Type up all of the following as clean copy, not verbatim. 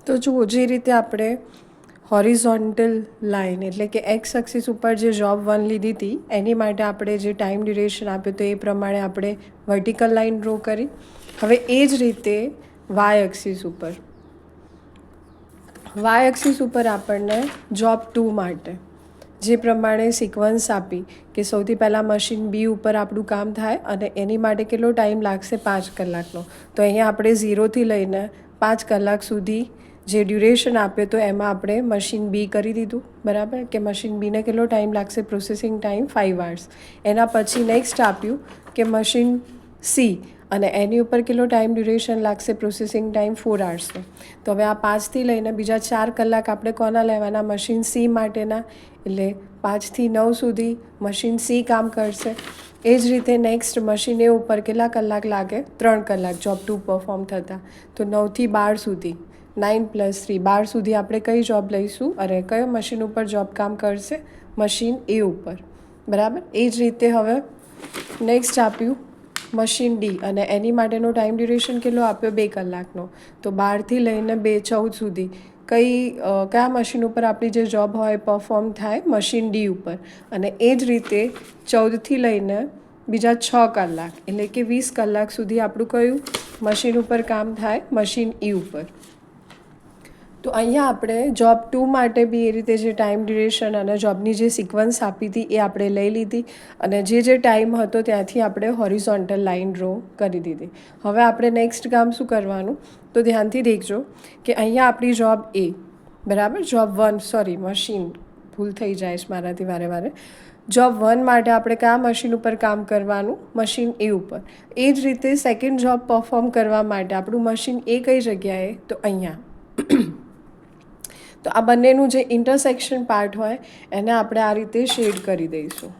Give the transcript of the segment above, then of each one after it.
તો જુઓ, જે રીતે આપણે હોરિઝોન્ટલ લાઇન એટલે કે એક્સ એક્સિસ ઉપર જે જોબ 1 લીધી હતી એની માટે આપણે જે ટાઈમ ડ્યુરેશન આપ્યું તો એ પ્રમાણે આપણે વર્ટિકલ લાઇન ડ્રો કરી. હવે એ જ રીતે વાય એક્સિસ ઉપર આપણને જોબ 2 માટે જે પ્રમાણે સિક્વન્સ આપી કે સૌથી પહેલાં મશીન બી ઉપર આપણું કામ થાય અને એની માટે કેટલો ટાઈમ લાગશે 5 કલાકનો. તો અહીંયા આપણે 0થી લઈને 5 કલાક સુધી જે ડ્યુરેશન આપ્યો તો એમાં આપણે મશીન બી કરી દીધું, બરાબર, કે મશીન બીને કેટલો ટાઈમ લાગશે, પ્રોસેસિંગ ટાઈમ 5 hours. એના પછી નેક્સ્ટ આપ્યું કે મશીન સી અને એની ઉપર કેટલો ટાઈમ ડ્યુરેશન લાગશે, પ્રોસેસિંગ ટાઈમ 4 hours. તો હવે આ 5થી લઈને બીજા 4 કલાક આપણે કોના લેવાના, મશીન સી માટેના, એટલે 5થી 9 સુધી મશીન સી કામ કરશે. એ જ રીતે નેક્સ્ટ મશીન એ ઉપર કેટલા કલાક લાગે, 3 કલાક જોબ 2 પરફોર્મ થતાં. તો 9થી 12 સુધી, 9 + 3 12 સુધી આપણે કઈ જોબ લઈશું, અરે કયો મશીન ઉપર જોબ કામ કરશે, મશીન એ ઉપર, બરાબર. એ જ રીતે હવે નેક્સ્ટ આપ્યું મશીન ડી અને એની માટેનો ટાઈમ ડ્યુરેશન કેટલો આપ્યો, 2 કલાકનો. તો 12થી લઈને 14 સુધી કયા મશીન ઉપર આપણી જે જોબ હોય પરફોર્મ થાય, મશીન ડી ઉપર. અને એ જ રીતે 14થી લઈને બીજા 6 કલાક એટલે કે 20 કલાક સુધી આપણું કયું મશીન ઉપર કામ થાય, મશીન ઈ ઉપર. તો અહીંયા આપણે જોબ 2 માટે બી એ રીતે જે ટાઈમ ડ્યુરેશન અને જોબની જે સિક્વન્સ આપી હતી એ આપણે લઈ લીધી અને જે ટાઈમ હતો ત્યાંથી આપણે હોરિઝોન્ટલ લાઇન ડ્રો કરી દીધી. હવે આપણે નેક્સ્ટ કામ શું કરવાનું, તો ધ્યાનથી દેખજો કે અહીંયા આપણી જોબ એ, બરાબર, જોબ 1 મશીન ભૂલ થઈ જાય છે મારાથી વારે. જોબ 1 માટે આપણે કયા મશીન ઉપર કામ કરવાનું, મશીન એ ઉપર. એ જ રીતે સેકન્ડ જોબ પરફોર્મ કરવા માટે આપણું મશીન એ કઈ જગ્યાએ, તો અહીંયા. તો આ બંનેનું જે ઇન્ટરસેક્શન પાર્ટ હોય એને આપણે આ રીતે શેડ કરી દઈશું.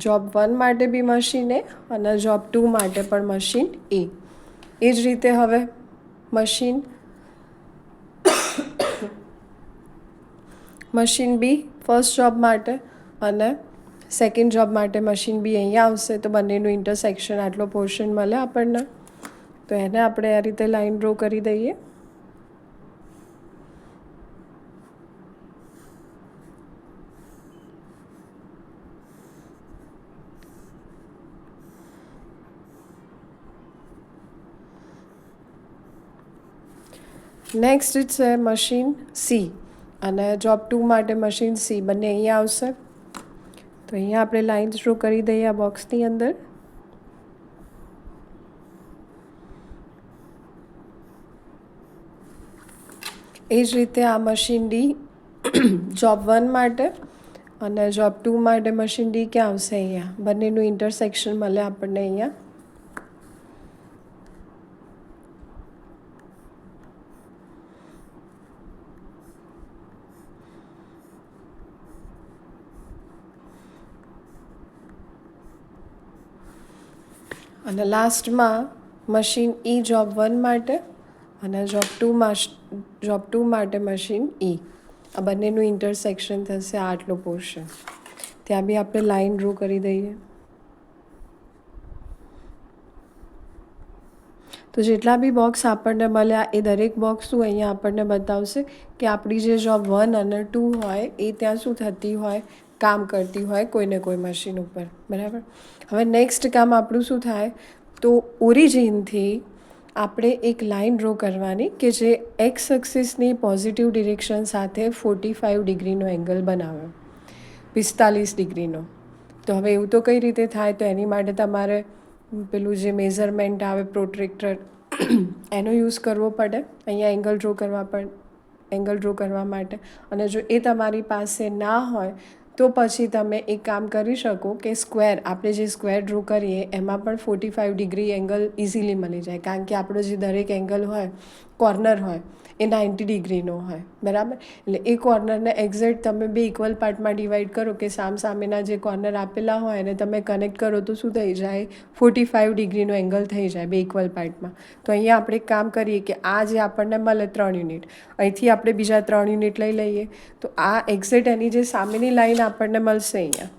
જોબ 1 માટે બી મશીન એ અને જોબ 2 માટે પણ મશીન એ. એ જ રીતે હવે મશીન બી ફર્સ્ટ જોબ માટે અને સેકન્ડ જોબ માટે મશીન બી અહીંયા આવશે. તો બંનેનું ઇન્ટરસેક્શન આટલો પોર્શન મળે આપણને. તો એને આપણે આ રીતે લાઈન ડ્રો કરી દઈએ. નેક્સ્ટ છે મશીન સી અને જોબ 2 માટે મશીન સી બંને અહીંયા આવશે. તો અહીંયા આપણે લાઇન ડ્રો કરી દઈએ આ બોક્સની અંદર. એ જ રીતે આ મશીન ડી જોબ 1 માટે અને જોબ 2 માટે મશીન ડી ક્યાં આવશે, અહીંયા. બંનેનું ઇન્ટરસેક્શન મળે આપણને અહીંયા. અને લાસ્ટમાં મશીન ઈ જોબ 1 માટે અને જોબ 2 માટે મશીન ઈ. આ બંનેનું ઇન્ટરસેક્શન થશે આટલો પોર્શન. ત્યાં બી આપણે લાઇન ડ્રો કરી દઈએ. તો જેટલા બી બોક્સ આપણને મળ્યા એ દરેક બોક્સ શું અહીંયા આપણને બતાવશે કે આપણી જે જોબ 1 અને 2 હોય એ ત્યાં શું થતી હોય, કામ કરતી હોય કોઈને કોઈ મશીન ઉપર, બરાબર. હવે નેક્સ્ટ કામ આપણું શું થાય, તો ઓરિજિનથી આપણે એક લાઇન ડ્રો કરવાની કે જે એક્સ એક્સિસની પોઝિટિવ ડિરેક્શન સાથે 45 ડિગ્રીનો એંગલ બનાવે, 45 ડિગ્રીનો. તો હવે એવું તો કઈ રીતે થાય, તો એની માટે તમારે પેલું જે મેઝરમેન્ટ આવે પ્રોટ્રેક્ટર એનો યુઝ કરવો પડે અહીંયા એંગલ ડ્રો કરવા માટે. અને જો એ તમારી પાસે ના હોય તો પછી તમે એક કામ કરી શકો કે આપણે જે સ્ક્વેર ડ્રો કરીએ એમાં પણ 45 ડિગ્રી એંગલ ઇઝીલી મળી જાય, કારણ કે આપણો જે દરેક એંગલ હોય, કોર્નર હોય એ 90 ડિગ્રીનો હોય, બરાબર. એટલે એ કોર્નરને એક્ઝેક્ટ તમે બે ઇક્વલ પાર્ટમાં ડિવાઈડ કરો કે સામેના જે કોર્નર આપેલા હોય એને તમે કનેક્ટ કરો તો શું થઈ જાય, 45 ડિગ્રીનો એંગલ થઈ જાય બે ઇક્વલ પાર્ટમાં. તો અહીંયા આપણે એક કામ કરીએ કે આ જે આપણને મળે 3 યુનિટ, અહીંથી આપણે બીજા 3 યુનિટ લઈ લઈએ. તો આ એક્ઝેક્ટ એની જે સામેની લાઈન આપણને મળશે અહીંયા.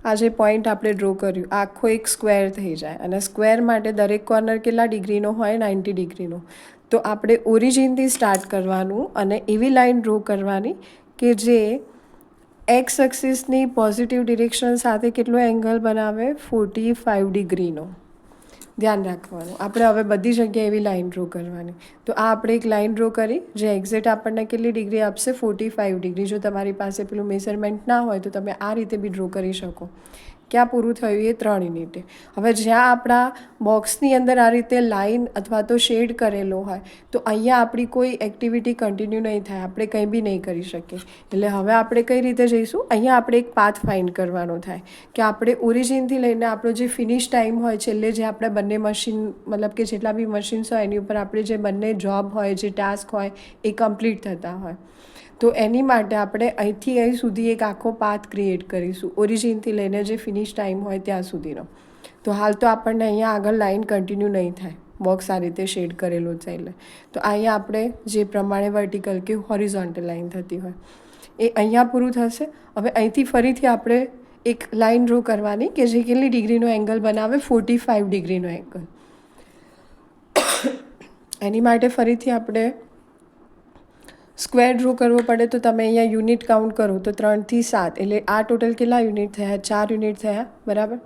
આ જે પોઈન્ટ આપણે ડ્રો કર્યું આખો એક સ્ક્વેર થઈ જાય, અને સ્ક્વેર માટે દરેક કોર્નર કેટલા ડિગ્રીનો હોય? 90 ડિગ્રીનો. તો આપણે ઓરિજિનથી સ્ટાર્ટ કરવાનું અને એવી લાઈન ડ્રો કરવાની કે જે એક્સ એક્સિસની પોઝિટિવ ડિરેક્શન સાથે કેટલો એંગલ બનાવે? 45 ડિગ્રીનો. ધ્યાન રાખવાનું. આપણે હવે બધી જગ્યાએ એવી લાઈન ડ્રો કરવાની. તો આ આપણે એક લાઈન ડ્રો કરી જે એક્ઝેક્ટ આપણને કેટલી ડિગ્રી આપશે? 45 ડિગ્રી. જો તમારી પાસે પેલું મેઝરમેન્ટ ના હોય તો તમે આ રીતે બી ડ્રો કરી શકો. ક્યાં પૂરું થયું? એ 3 યુનિટે. હવે જ્યાં આપણા બોક્સની અંદર આ રીતે લાઈન અથવા તો શેડ કરેલો હોય તો અહીંયા આપણી કોઈ એક્ટિવિટી કન્ટિન્યુ નહીં થાય, આપણે કંઈ બી નહીં કરી શકીએ. એટલે હવે આપણે કઈ રીતે જઈશું? અહીંયા આપણે એક પાથ ફાઇન્ડ કરવાનો થાય કે આપણે ઓરિજિનથી લઈને આપણો જે ફિનિશ ટાઈમ હોય, છેલ્લે જે આપણે બંને મશીન મતલબ કે જેટલા બી મશીન્સ હોય એની ઉપર આપણે જે બંને જોબ હોય, જે ટાસ્ક હોય એ કમ્પ્લીટ થતા હોય. તો એની માટે આપણે અહીંથી અહીં સુધી એક આખો પાથ ક્રિએટ કરીશું, ઓરિજિનથી લઈને જે ફિનિશ ટાઈમ હોય ત્યાં સુધીનો. તો હાલ તો આપણને અહીંયા આગળ લાઈન કન્ટિન્યુ નહીં થાય, બોક્સ આ રીતે શેડ કરેલો છે એટલે. તો અહીંયા આપણે જે પ્રમાણે વર્ટિકલ કે હોરિઝોન્ટલ લાઈન થતી હોય એ અહીંયા પૂરું થશે. હવે અહીંથી ફરીથી આપણે એક લાઈન ડ્રો કરવાની કે જે કેટલી ડિગ્રીનો એંગલ બનાવે? 45 ડિગ્રીનો એંગલ. એની માટે ફરીથી આપણે સ્ક્વેર ડ્રો કરવો પડે. તો તમે અહીંયા યુનિટ કાઉન્ટ કરો તો 3 થી 7, એટલે આ ટોટલ કેટલા યુનિટ થયા? 4 યુનિટ થયા, બરાબર.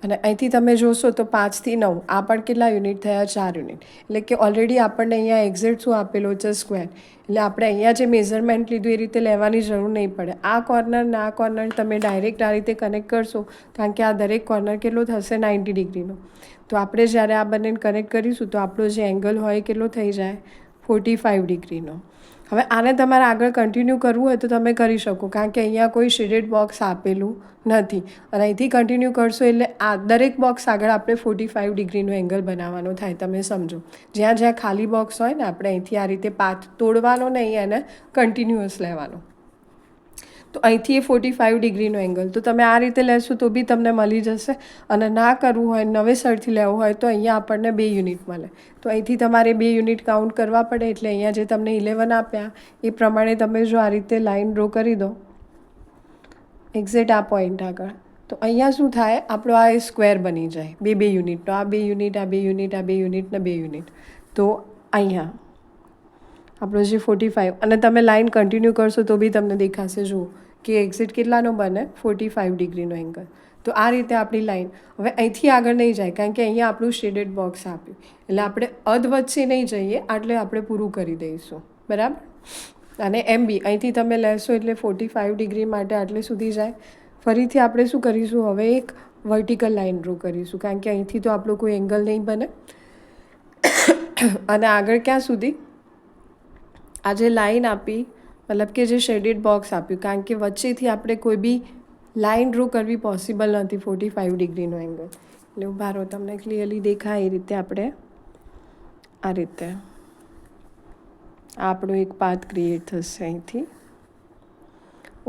અને અહીંથી તમે જોશો તો 5 થી 9, આ પણ કેટલા યુનિટ થયા? 4 યુનિટ. એટલે કે ઓલરેડી આપણને અહીંયા એક્ઝેક્ટ શું આપેલો છે? સ્ક્વેર. એટલે આપણે અહીંયા જે મેઝરમેન્ટ લીધું એ રીતે લેવાની જરૂર નહીં પડે. આ કોર્નર ને આ કોર્નર તમે ડાયરેક્ટ આ રીતે કનેક્ટ કરશો, કારણ કે આ દરેક કોર્નર કેટલો થશે? 90 ડિગ્રીનો. તો આપણે જ્યારે આ બંનેને કનેક્ટ કરીશું તો આપણો જે એંગલ હોય એ કેટલો થઈ જાય? 45 ડિગ્રીનો. હવે આને તમારે આગળ કન્ટિન્યુ કરવું હોય તો તમે કરી શકો, કારણ કે અહીંયા કોઈ શેડેડ બોક્સ આપેલું નથી. અને અહીંથી કન્ટિન્યુ કરશો એટલે આ દરેક બોક્સ આગળ આપણે 45 ડિગ્રીનો એંગલ બનાવવાનો થાય. તમે સમજો, જ્યાં જ્યાં ખાલી બોક્સ હોય ને આપણે અહીંથી આ રીતે પાથ તોડવાનો નહીં, એને કન્ટિન્યુઅસ લેવાનો. તો અહીંથી એ 45 ડિગ્રીનો એંગલ તો તમે આ રીતે લેશો તો બી તમને મળી જશે. અને ના કરવું હોય, નવેસરથી લેવું હોય તો અહીંયા આપણને 2 યુનિટ મળે. તો અહીંથી તમારે 2 યુનિટ કાઉન્ટ કરવા પડે. એટલે અહીંયા જે તમને 11 આપ્યા એ પ્રમાણે તમે જો આ રીતે લાઈન ડ્રો કરી દો એક્ઝેક્ટ આ પોઈન્ટ આગળ, તો અહીંયા શું થાય? આપણો આ સ્ક્વેર બની જાય 2 યુનિટનો. આ 2 યુનિટ, આ 2 યુનિટ, આ 2 યુનિટ ને 2 યુનિટ. તો અહીંયા આપણો જે 45, અને તમે લાઈન કન્ટિન્યુ કરશો તો બી તમને દેખાશે, જુઓ કે એક્ઝેક્ટ કેટલાનો બને? 45 ડિગ્રીનો એંગલ. તો આ રીતે આપણી લાઈન હવે અહીંથી આગળ નહીં જાય, કારણ કે અહીંયા આપણું શેડેડ બોક્સ આપ્યું. એટલે આપણે અધ વચ્ચે નહીં જઈએ, આટલે આપણે પૂરું કરી દઈશું, બરાબર. અને એમ બી અહીંથી તમે લેશો એટલે 45 ડિગ્રી માટે આટલે સુધી જાય. ફરીથી આપણે શું કરીશું? હવે એક વર્ટિકલ લાઈન ડ્રો કરીશું, કારણ કે અહીંથી તો આપણો કોઈ એંગલ નહીં બને. અને આગળ ક્યાં સુધી? આ જે લાઈન આપી, મતલબ કે જે શેડેડ બોક્સ આપ્યું, કારણ કે વચ્ચેથી આપણે કોઈ બી લાઈન ડ્રો કરવી પોસિબલ નથી 45 ડિગ્રીનો એંગલ. એટલે ઉભા રહો, તમને ક્લિયરલી દેખાય એ રીતે આપણે આ રીતે આપણો એક પાથ ક્રિએટ થશે. અહીંથી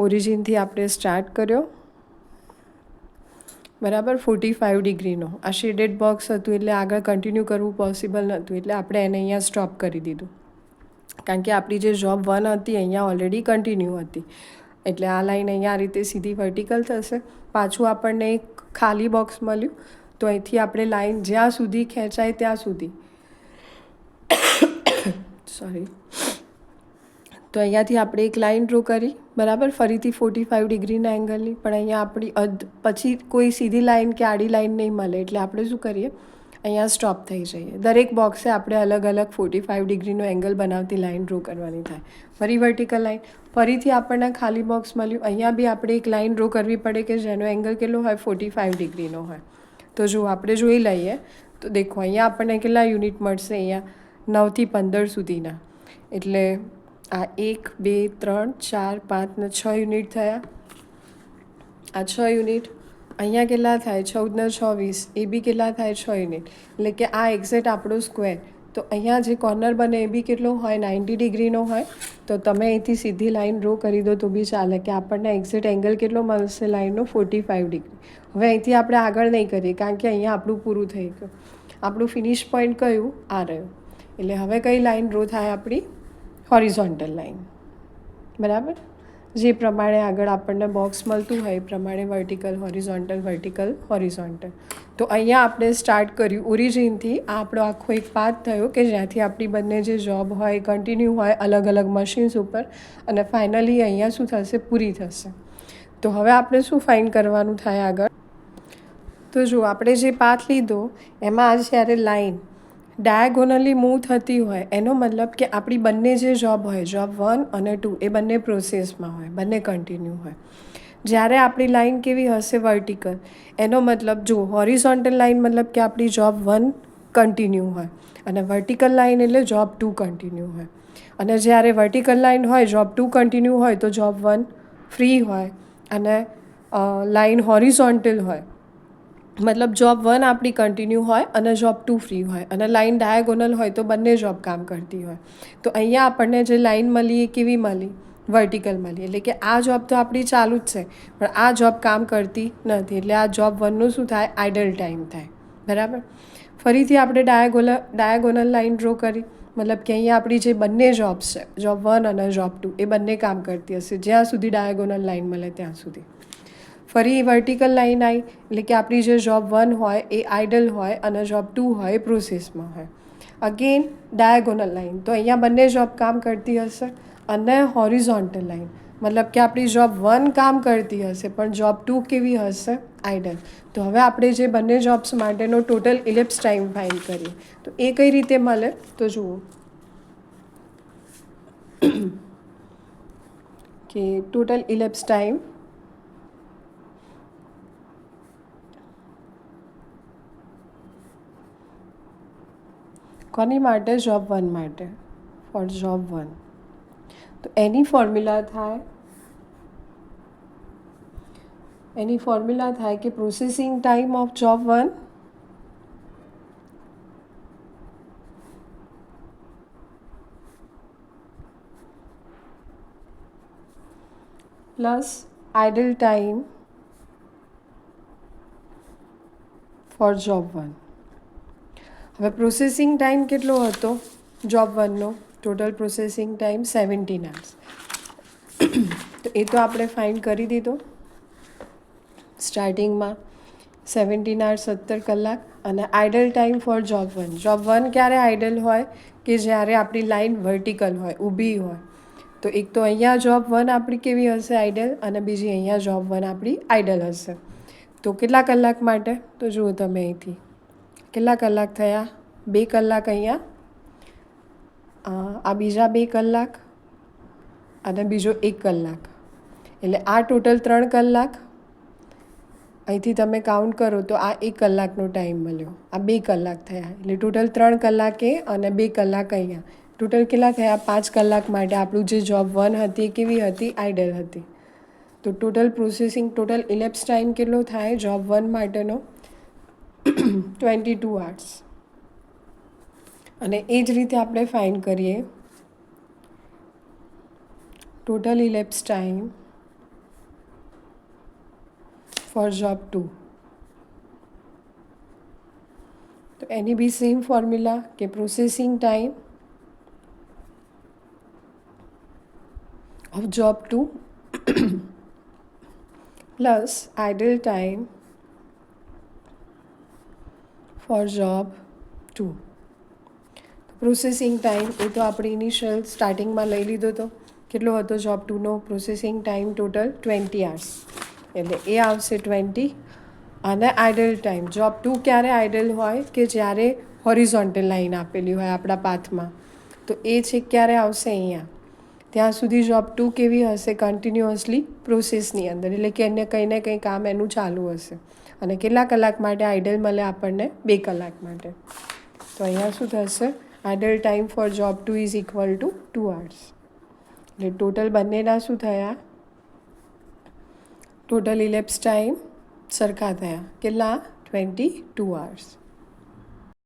ઓરિજિનથી આપણે સ્ટાર્ટ કર્યો, બરાબર, 45 ડિગ્રીનો. આ શેડેડ બોક્સ હતું એટલે આગળ કન્ટિન્યુ કરવું પોસિબલ નહોતું, એટલે આપણે એને અહીંયા સ્ટોપ કરી દીધું. કારણ કે આપણી જે જોબ 1 હતી અહીંયા ઓલરેડી કન્ટિન્યુ હતી. એટલે આ લાઈન અહીંયા આ રીતે સીધી વર્ટિકલ થશે. પાછું આપણને એક ખાલી બોક્સ મળ્યું, તો અહીંથી આપણે લાઈન જ્યાં સુધી ખેંચાય ત્યાં સુધી સોરી, તો અહીંયાથી આપણે એક લાઈન ડ્રો કરી, બરાબર, ફરીથી 45 ડિગ્રીના એંગલની. પણ અહીંયા આપણી પછી કોઈ સીધી લાઈન કે આડી લાઈન નહીં મળે, એટલે આપણે શું કરીએ? અહીંયા સ્ટોપ થઈ જઈએ. દરેક બોક્સે આપણે અલગ અલગ 45 ડિગ્રીનો એંગલ બનાવતી લાઈન ડ્રો કરવાની થાય. ફરી વર્ટિકલ લાઈન, ફરીથી આપણને ખાલી બોક્સ મળ્યું. અહીંયા બી આપણે એક લાઈન ડ્રો કરવી પડે કે જેનો એંગલ કેટલો હોય? 45 ડિગ્રીનો હોય. તો જો આપણે જોઈ લઈએ તો દેખો અહીંયા આપણને કેટલા યુનિટ મળશે? અહીંયા 9 થી 15 સુધીના. એટલે આ 1 2 3 4 5 ને 6 યુનિટ થયા. આ 6 યુનિટ. અહીંયા કેટલા થાય? 14 ને 6 20, એ બી કેટલા થાય? 6 યુનિટ. એટલે કે આ એક્ઝેક્ટ આપણો સ્ક્વેર. તો અહીંયા જે કોર્નર બને એ બી કેટલો હોય? 90 ડિગ્રીનો હોય. તો તમે અહીંથી સીધી લાઈન ડ્રો કરી દો તો બી ચાલે, કે આપણને એક્ઝેક્ટ એંગલ કેટલો મળશે લાઈનનો? 45 ડિગ્રી. હવે અહીંથી આપણે આગળ નહીં કરીએ, કારણ કે અહીંયા આપણું પૂરું થઈ ગયું. આપણું ફિનિશ પોઈન્ટ કયું? આ રહ્યું. એટલે હવે કઈ લાઈન ડ્રો થાય? આપણી હોરિઝોન્ટલ લાઈન, બરાબર. જે પ્રમાણે આગળ આપણને બોક્સ મળતું હોય એ પ્રમાણે વર્ટિકલ હોરિઝોન્ટલ. તો અહીંયા આપણે સ્ટાર્ટ કર્યું ઓરિજિનથી. આ આપણો આખો એક પાથ થયો કે જ્યાંથી આપણી બંને જે જોબ હોય કન્ટિન્યુ હોય અલગ અલગ મશીન્સ ઉપર, અને ફાઇનલી અહીંયા શું થશે, પૂરી થશે. તો હવે આપણે શું ફાઇન્ડ કરવાનું થાય આગળ? તો જો આપણે જે પાથ લીધો એમાં જ્યારે લાઈન ડાયાગોનલી મૂવ થતી હોય એનો મતલબ કે આપણી બંને જે જોબ હોય, જોબ 1 અને 2, એ બંને પ્રોસેસમાં હોય, બંને કન્ટિન્યુ હોય. જ્યારે આપણી લાઈન કેવી હશે, વર્ટિકલ, એનો મતલબ જો હોરિઝોન્ટલ લાઈન મતલબ કે આપણી જોબ 1 કન્ટિન્યુ હોય, અને વર્ટિકલ લાઈન એટલે જોબ 2 કન્ટિન્યુ હોય. અને જ્યારે વર્ટિકલ લાઈન હોય, જોબ 2 કન્ટિન્યુ હોય, તો જોબ 1 ફ્રી હોય, અને લાઈન હોરિઝોન્ટલ હોય મતલબ જોબ 1 આપણી કન્ટિન્યુ હોય અને જોબ 2 ફ્રી હોય, અને લાઈન ડાયાગોનલ હોય તો બંને જોબ કામ કરતી હોય. તો અહીંયા આપણને જે લાઈન મળી એ કેવી મળી, વર્ટિકલ મળી. એટલે કે આ જોબ તો આપણી ચાલુ જ છે, પણ આ જોબ કામ કરતી નથી. એટલે આ જોબ 1નું શું થાય, આઇડલ ટાઈમ થાય. બરાબર. ફરીથી આપણે ડાયાગોનલ લાઈન ડ્રો કરી, મતલબ કે અહીંયા આપણી જે બંને જોબ્સ છે, જોબ 1 અને જોબ 2, એ બંને કામ કરતી હશે જ્યાં સુધી ડાયાગોનલ લાઈન મળે ત્યાં સુધી. ફરી વર્ટિકલ લાઈન આવી એટલે કે આપણી જે જોબ 1 હોય એ આઇડલ હોય અને જોબ 2 હોય એ પ્રોસેસમાં હોય. અગેન ડાયાગોનલ લાઈન, તો અહીંયા બંને જોબ કામ કરતી હશે. અને હોરિઝોન્ટલ લાઈન મતલબ કે આપણી જોબ 1 કામ કરતી હશે પણ જોબ 2 કેવી હશે, આઇડલ. તો હવે આપણે જે બંને જોબ્સ માટેનો ટોટલ ઇલિપ્સ ટાઈમ ફાઇન્ડ કરીએ. તો એ કઈ રીતે મળે તો જુઓ કે ટોટલ ઇલિપ્સ ટાઈમ કોની માટે, જોબ 1 માટે, ફોર જોબ 1. તો એની ફોર્મ્યુલા થાય કે processing time of job 1 plus idle time for job 1. હવે પ્રોસેસિંગ ટાઈમ કેટલો હતો જોબ 1નો? Total processing time 17 hours. તો એ તો આપણે ફાઇન્ડ કરી દીધો સ્ટાર્ટિંગમાં. 17 hours 17 કલાક. અને idle time for job 1. Job 1 ક્યારે આઇડલ હોય કે જ્યારે આપણી લાઈન વર્ટિકલ હોય, ઊભી હોય. તો એક તો અહીંયા જોબ 1 આપણી કેવી હશે, આઇડલ, અને બીજી અહીંયા જોબ 1 આપણી આઇડલ હશે. તો કેટલા કલાક માટે? તો જુઓ તમે અહીંથી કેટલા કલાક થયા, 2 કલાક અહીંયા, આ બીજા 2 કલાક અને બીજો 1 કલાક, એટલે આ ટોટલ 3 કલાક. અહીંથી તમે કાઉન્ટ કરો તો આ 1 કલાકનો ટાઈમ મળ્યો, આ 2 કલાક થયા, એટલે ટોટલ 3 કલાકે અને 2 કલાક અહીંયા, ટોટલ કેટલા થયા, 5 કલાક માટે આપણું જે જોબ 1 હતી એ કેવી હતી, આઇડલ હતી. તો ટોટલ ઇલેપ્સ ટાઈમ કેટલો થાય જોબ 1 માટેનો, 22 hours. અને એ જ રીતે આપણે ફાઇન્ડ કરીએ total elapse time for job 2. તો એની બી સેમ ફોર્મ્યુલા કે processing time of job 2 plus idle time for job 2. Processing time એ તો આપણે ઇનિશિયલ સ્ટાર્ટિંગમાં લઈ લીધો હતો. કેટલો હતો જોબ 2નો પ્રોસેસિંગ ટાઈમ ટોટલ, 20 hours. એટલે એ આવશે 20. અને આઇડલ ટાઈમ જોબ 2 ક્યારે આઇડલ હોય કે જ્યારે હોરિઝોન્ટલ લાઈન આપેલી હોય આપણા પાથમાં. તો એ છે ક્યારે આવશે, અહીંયા. ત્યાં સુધી જોબ 2 કેવી હશે, કન્ટિન્યુઅસલી પ્રોસેસની અંદર, એટલે કે એને કંઈ ને કંઈ કામ એનું ચાલુ હશે. અને કેટલા કલાક માટે આઇડલ મળે આપણને, 2 કલાક માટે. તો અહીંયા શું થશે, idle time for job 2 is equal to 2 hours. એટલે ટોટલ બંનેના શું થયા, ટોટલ ઇલેપ્સ ટાઈમ સરખા થયા, કેટલા, 22 hours.